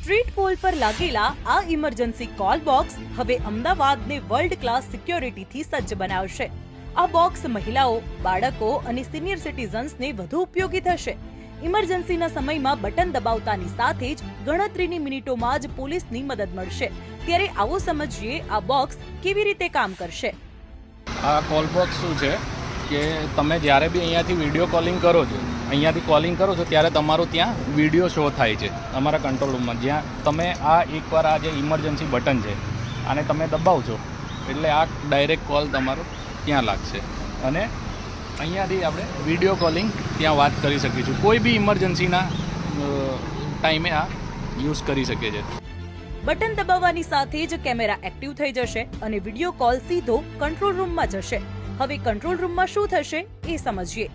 Street pole પર લાગેલા આ ઇમરજન્સી કોલ બોક્સ હવે અમદાવાદને વર્લ્ડ ક્લાસ સિક્યોરિટીથી સજ્જ બનાવશે. આ બોક્સ મહિલાઓ, બાળકો અને સિનિયર સિટીઝન્સને વધુ ઉપયોગી થશે. ઇમરજન્સીના સમયમાં બટન દબાવતાની સાથે જ ગણતરીની મિનિટોમાં જ પોલીસની મદદ મળશે. ત્યારે આવો સમજીએ આ બોક્સ કેવી રીતે કામ કરશે. આ કોલ બોક્સ શું છે કે તમે જ્યારે બી અહીંયાથી વિડીયો કોલિંગ કરો છો, ત્યારે તમારું ત્યાં વિડીયો શો થાય છે તમારા કંટ્રોલ રૂમમાં. જ્યાં તમે એકવાર આ જે ઇમરજન્સી બટન છે આને તમે દબાવશો એટલે આ ડાયરેક્ટ કોલ તમારો ત્યાં લાગશે અને અહીંયાથી આપણે વિડીયો કોલિંગ ત્યાં વાત કરી શકીશું. કોઈ બી ઇમરજન્સીના ટાઈમે આ યુઝ કરી શકે છે. બટન દબાવવાની સાથે જ કેમેરા એક્ટિવ થઈ જશે અને વિડીયો કોલ સીધો કંટ્રોલ રૂમમાં જશે. હવે કંટ્રોલ રૂમમાં શું થશે એ સમજીએ.